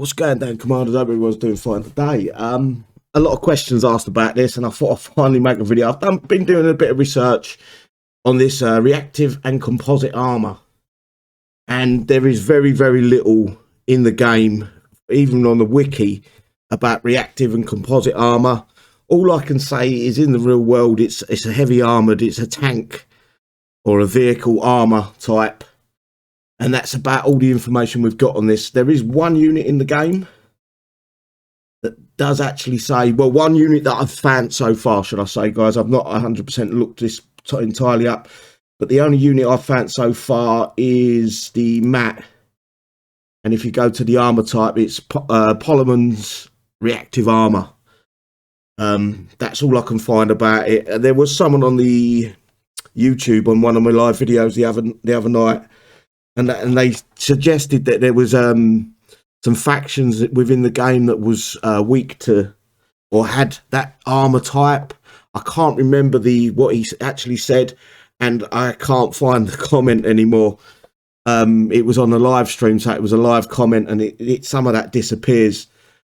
What's going down, Commanders? Hope everyone's doing fine today. A lot of questions asked about this, and I thought I'd finally make a video. I've been doing a bit of research on this reactive and composite armor, and there is very, very little in the game, even on the wiki, about reactive and composite armor. All I can say is in the real world, it's a heavy armored, it's a tank or a vehicle armor type. And that's about all the information we've got on this. There is one unit in the game that does actually say, well, one unit that I've found so far, should I say, guys. I've not 100% looked this entirely up, but the only unit I've found so far is the mat. And if you go to the armor type, it's Polymon's reactive armor. That's all I can find about it. There was someone on the YouTube on one of my live videos the other night, and they suggested that there was some factions within the game that was weak to, or had that armor type. I can't remember what he actually said, and I can't find the comment anymore. It was on the live stream, so it was a live comment, and some of that disappears.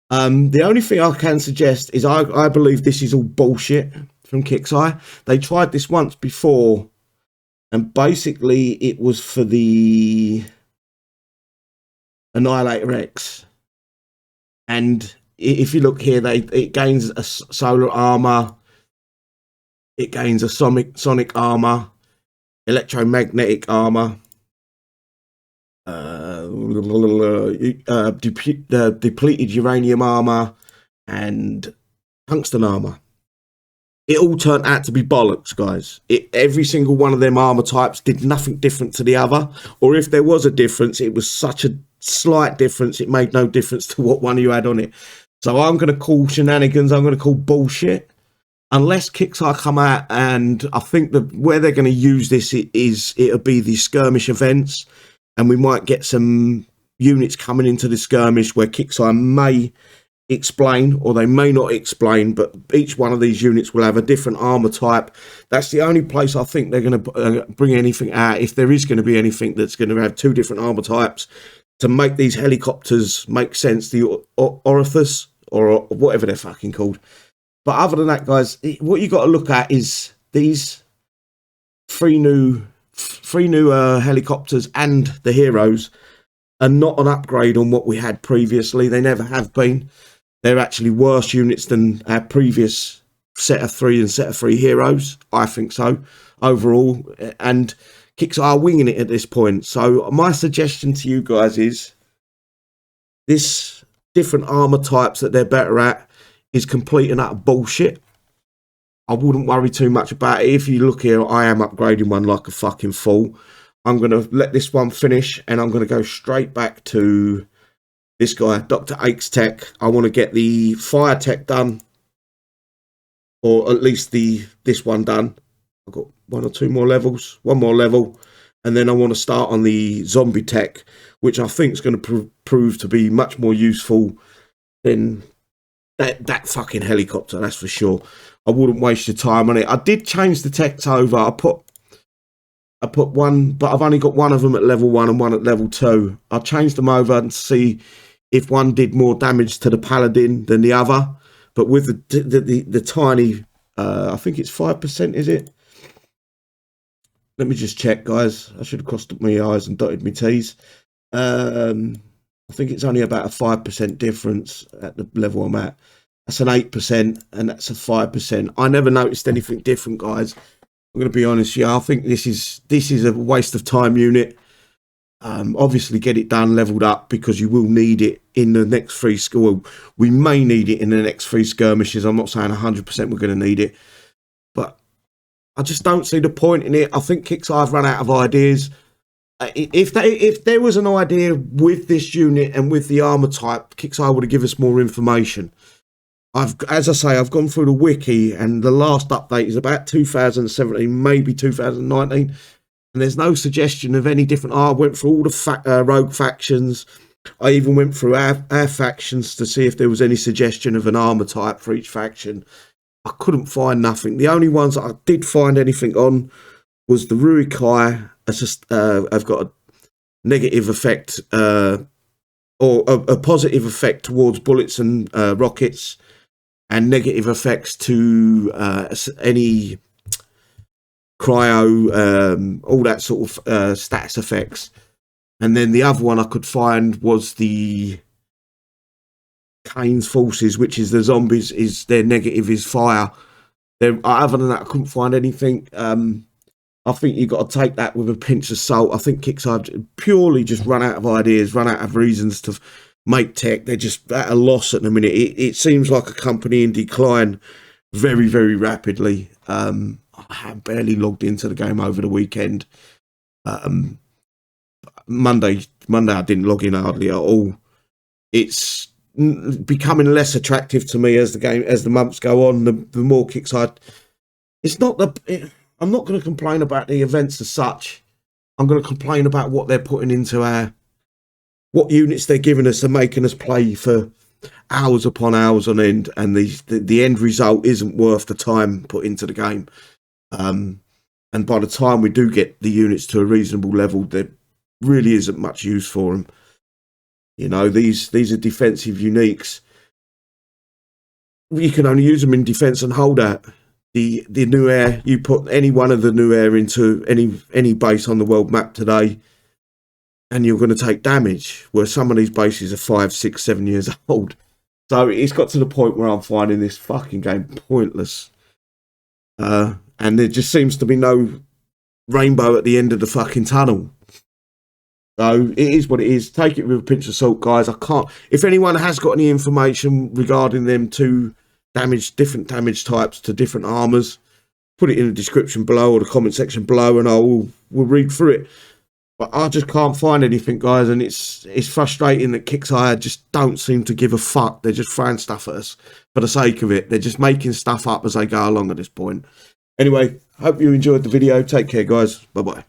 The only thing I can suggest is I believe this is all bullshit from Kixeye. They tried this once before, and basically it was for the Annihilator X. And if you look here, it gains a solar armor, it gains a sonic armor, electromagnetic armor, depleted uranium armor, and tungsten armor. It all turned out to be bollocks, guys. Every single one of them armor types did nothing different to the other, or if there was a difference, it was such a slight difference, it made no difference to what one you had on it. So I'm going to call shenanigans, I'm going to call bullshit, unless Kixeye come out, and I think that where they're going to use this it'll be the skirmish events, and we might get some units coming into the skirmish where Kixeye may explain, or they may not explain, but each one of these units will have a different armor type. That's the only place I think they're going to bring anything out, if there is going to be anything that's going to have two different armor types, to make these helicopters make sense, the Orator, or whatever they're fucking called. But other than that, guys, what you got to look at is these three new helicopters and the heroes are not an upgrade on what we had previously. They never have been. They're actually worse units than our previous set of 3 and set of 3 heroes. I think so, overall. And Kixeye are winging it at this point. So my suggestion to you guys is this different armor types that they're better at is complete and utter bullshit. I wouldn't worry too much about it. If you look here, I am upgrading one like a fucking fool. I'm going to let this one finish, and I'm going to go straight back to this guy, Dr. X Tech. I want to get the fire tech done, or at least this one done. I've got one more level, and then I want to start on the zombie tech, which I think is going to prove to be much more useful than that fucking helicopter, that's for sure. I wouldn't waste your time on it. I did change the techs over. I put one, but I've only got one of them at level 1 and one at level 2. I changed them over and see if one did more damage to the paladin than the other. But with the tiny, I think it's 5%, is it? Let me just check, guys. I should have crossed my I's and dotted my T's. I think it's only about a 5% difference at the level I'm at. That's an 8%, and that's a 5%. I never noticed anything different, guys. I'm going to be honest, yeah. I think this is a waste of time unit. Obviously, get it done, leveled up, because you will need it in the next 3 school. We may need it in the next 3 skirmishes. I'm not saying 100% we're going to need it, but I just don't see the point in it. I think Kixeye have run out of ideas. If there was an idea with this unit and with the armor type, Kixeye would have given us more information. As I say, I've gone through the wiki, and the last update is about 2017, maybe 2019, and there's no suggestion of any different. I went through all the rogue factions. I even went through our factions to see if there was any suggestion of an armor type for each faction. I couldn't find nothing. The only ones that I did find anything on was the Kixeye. I've got a negative effect or a positive effect towards bullets and rockets, and negative effects to any cryo, all that sort of status effects. And then the other one I could find was the Kane's forces, which is the zombies, is their negative is fire. Other than that, I couldn't find anything. I think you've got to take that with a pinch of salt. I think Kixeye purely just run out of ideas, run out of reasons to make tech. They're just at a loss at the minute. It seems like a company in decline very, very rapidly. I have barely logged into the game over the weekend. Monday I didn't log in hardly at all. It's becoming less attractive to me as the months go on. The more Kixeye, it's not the. I'm not going to complain about the events as such. I'm going to complain about what they're putting into what units they're giving us and making us play for hours upon hours on end, and the end result isn't worth the time put into the game. And by the time we do get the units to a reasonable level, there really isn't much use for them. You know, these are defensive uniques. You can only use them in defense and holdout. The new air, you put any one of the new air into any base on the world map today, and you're going to take damage, where some of these bases are 5, 6, 7 years old. So it's got to the point where I'm finding this fucking game pointless. And there just seems to be no rainbow at the end of the fucking tunnel. So it is what it is. Take it with a pinch of salt, guys. I can't. If anyone has got any information regarding them two different damage types to different armors, put it in the description below or the comment section below, and we'll read through it. But I just can't find anything, guys, and it's frustrating that Kixeye just don't seem to give a fuck. They're just throwing stuff at us for the sake of it. They're just making stuff up as they go along at this point. Anyway, hope you enjoyed the video. Take care, guys. Bye bye.